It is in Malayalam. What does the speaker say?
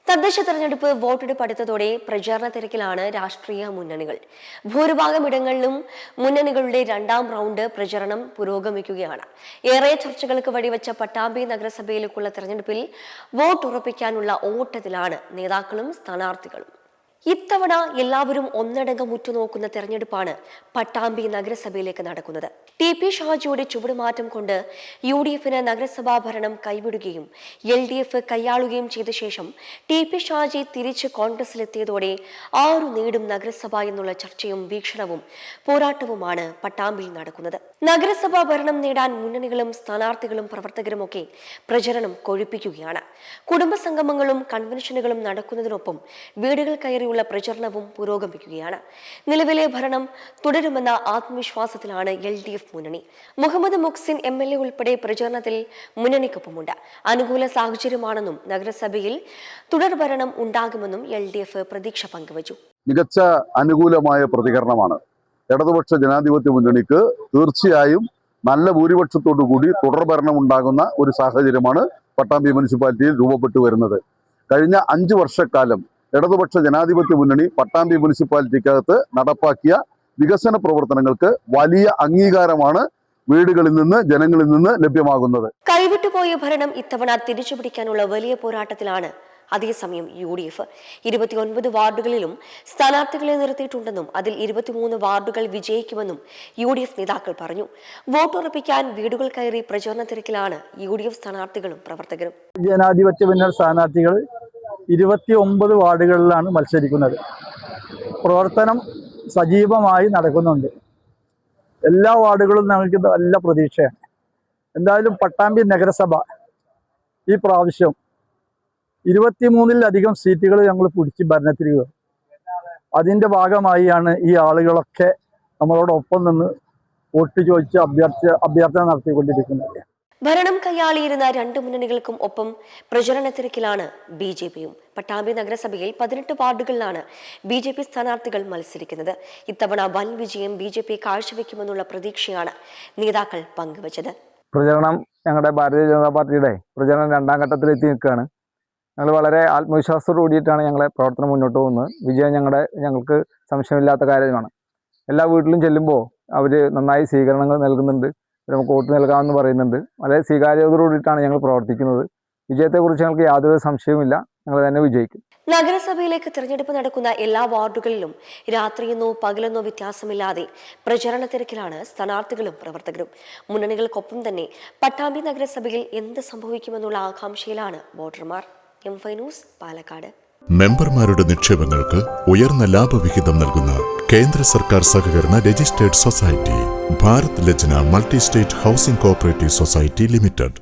തദ്ദേശ തെരഞ്ഞെടുപ്പ് വോട്ടെടുപ്പ് അടുത്തതോടെ പ്രചാരണ തിരക്കിലാണ് രാഷ്ട്രീയ മുന്നണികൾ. ഭൂരിഭാഗം ഇടങ്ങളിലും മുന്നണികളുടെ രണ്ടാം റൗണ്ട് പ്രചരണം പുരോഗമിക്കുകയാണ്. ഏറെ ചർച്ചകൾക്ക് വഴിവെച്ച പട്ടാമ്പി നഗരസഭയിലേക്കുള്ള തെരഞ്ഞെടുപ്പിൽ വോട്ട് ഉറപ്പിക്കാനുള്ള ഓട്ടത്തിലാണ് നേതാക്കളും സ്ഥാനാർത്ഥികളും. ഇത്തവണ എല്ലാവരും ഒന്നടങ്കം ഉറ്റുനോക്കുന്ന തെരഞ്ഞെടുപ്പാണ് പട്ടാമ്പി നഗരസഭയിലേക്ക് നടക്കുന്നത്. TP ഷാജിയുടെ ചുവടുമാറ്റം കൊണ്ട് UDF-ന് നഗരസഭാ ഭരണം കൈവിടുകയും LDF കൈയാളുകയും ചെയ്ത ശേഷം TP ഷാജി തിരിച്ച് കോൺഗ്രസിലെത്തിയതോടെ ആരു നേടും നഗരസഭ എന്നുള്ള ചർച്ചയും വീക്ഷണവും പോരാട്ടവുമാണ് പട്ടാമ്പിയിൽ നടക്കുന്നത്. നഗരസഭാ ഭരണം നേടാൻ മുന്നണികളും സ്ഥാനാർത്ഥികളും പ്രവർത്തകരുമൊക്കെ പ്രചരണം കൊഴുപ്പിക്കുകയാണ്. കുടുംബസംഗമങ്ങളും കൺവെൻഷനുകളും നടക്കുന്നതിനൊപ്പം വീടുകൾ കയറിയുള്ള പ്രചരണവും പുരോഗമിക്കുകയാണ്. നിലവിലെ ഭരണം തുടരുമെന്ന ആത്മവിശ്വാസത്തിലാണ് LDF മുന്നണി. മുഹമ്മദ് മുഹ്സിൻ MLA ഉൾപ്പെടെ പ്രചരണത്തിൽ മുന്നണിക്കൊപ്പമുണ്ട്. അനുകൂല സാഹചര്യമാണെന്നും നഗരസഭയിൽ തുടർഭരണം ഉണ്ടാകുമെന്നും LDF പ്രതീക്ഷ പങ്കുവച്ചു. മികച്ച അനുകൂലമായ പ്രതികരണമാണ്. ഇടതുപക്ഷ ജനാധിപത്യ മുന്നണിക്ക് തീർച്ചയായും നല്ല ഭൂരിപക്ഷത്തോടു കൂടി തുടർഭരണം ഉണ്ടാകുന്ന ഒരു സാഹചര്യമാണ് പട്ടാമ്പി മുനിസിപ്പാലിറ്റിയിൽ രൂപപ്പെട്ടു വരുന്നത്. കഴിഞ്ഞ 5 വർഷക്കാലം ഇടതുപക്ഷ ജനാധിപത്യ മുന്നണി പട്ടാമ്പി മുനിസിപ്പാലിറ്റിക്കകത്ത് നടപ്പാക്കിയ വികസന പ്രവർത്തനങ്ങൾക്ക് വലിയ അംഗീകാരമാണ് വീടുകളിൽ നിന്ന് ജനങ്ങളിൽ നിന്ന് ലഭ്യമാകുന്നത്. കൈവിട്ടുപോയ ഭരണം ഇത്തവണ തിരിച്ചുപിടിക്കാനുള്ള വലിയ പോരാട്ടത്തിലാണ്. അതേസമയം UDF 29 വാർഡുകളിലും സ്ഥാനാർത്ഥികളെ നിർത്തിയിട്ടുണ്ടെന്നും അതിൽ 23 വാർഡുകൾ വിജയിക്കുമെന്നും UDF നേതാക്കൾ പറഞ്ഞു. വോട്ടുറപ്പിക്കാൻ വീടുകൾ കയറി പ്രചരണ തിരക്കിലാണ് UDF സ്ഥാനാർത്ഥികളും പ്രവർത്തകരും. ജനാധിപത്യ മുന്നണി സ്ഥാനാർത്ഥികൾ 29 വാർഡുകളിലാണ് മത്സരിക്കുന്നത്. പ്രവർത്തനം സജീവമായി നടക്കുന്നുണ്ട്. എല്ലാ വാർഡുകളും ഞങ്ങൾക്ക് നല്ല പ്രതീക്ഷയാണ്. എന്തായാലും പട്ടാമ്പി നഗരസഭ ഈ പ്രാവശ്യം 23-ലധികം സീറ്റുകൾ ഞങ്ങൾ പിടിച്ച് ഭരണത്തിൽ കയറും. അതിൻ്റെ ഭാഗമായിയാണ് ഈ ആളുകളൊക്കെ നമ്മളോടൊപ്പം നിന്ന് വോട്ട് ചോദിച്ച് അഭ്യർത്ഥന നടത്തിക്കൊണ്ടിരിക്കുന്നത്. ഭരണം കൈയാളിയിരുന്ന 2 മുന്നണികൾക്കും ഒപ്പം പ്രചരണ തിരക്കിലാണ് BJP-യും. പട്ടാമ്പി നഗരസഭയിൽ 18 വാർഡുകളിലാണ് BJP സ്ഥാനാർത്ഥികൾ മത്സരിക്കുന്നത്. ഇത്തവണ വൻ വിജയം BJP കാഴ്ചവെക്കുമെന്നുള്ള പ്രതീക്ഷയാണ് നേതാക്കൾ പങ്കുവച്ചത്. പ്രചരണം ഞങ്ങളുടെ ഭാരതീയ ജനതാ പാർട്ടിയുടെ പ്രചരണം 2ാം ഘട്ടത്തിലെത്തി നിൽക്കുകയാണ്. ഞങ്ങൾ വളരെ ആത്മവിശ്വാസത്തോടു കൂടിയിട്ടാണ് ഞങ്ങളെ പ്രവർത്തനം മുന്നോട്ട് പോകുന്നത്. വിജയം ഞങ്ങൾക്ക് സംശയമില്ലാത്ത കാര്യമാണ്. എല്ലാ വീട്ടിലും ചെല്ലുമ്പോൾ അവർ നന്നായി സ്വീകരണങ്ങൾ നൽകുന്നുണ്ട്. നമുക്ക് വോട്ട് നൽകാമെന്ന് പറയുന്നുണ്ട്. വളരെ സ്വീകാര്യതയോടുകൂടിയിട്ടാണ് ഞങ്ങൾ പ്രവർത്തിക്കുന്നത്. വിജയത്തെക്കുറിച്ച് ഞങ്ങൾക്ക് യാതൊരു സംശയവുമില്ല. ഞങ്ങൾ തന്നെ വിജയിക്കും. നഗരസഭയിലേക്ക് തിരഞ്ഞെടുപ്പ് നടക്കുന്ന എല്ലാ വാർഡുകളിലും രാത്രിയെന്നോ പകലെന്നോ വ്യത്യാസമില്ലാതെ പ്രചരണ തിരക്കിലാണ് സ്ഥാനാർത്ഥികളും പ്രവർത്തകരും. മുന്നണികൾക്കൊപ്പം തന്നെ പട്ടാമ്പി നഗരസഭയിൽ എന്ത് സംഭവിക്കുമെന്നുള്ള ആകാംക്ഷയിലാണ് വോട്ടർമാർ. M5 news, Palakkad. മെമ്പർമാരുടെ നിക്ഷേപങ്ങൾക്ക് ഉയർന്ന ലാഭവിഹിതം നൽകുന്ന കേന്ദ്ര സർക്കാർ സഹകരണ registered society Bharat Lajna multi state housing cooperative society limited.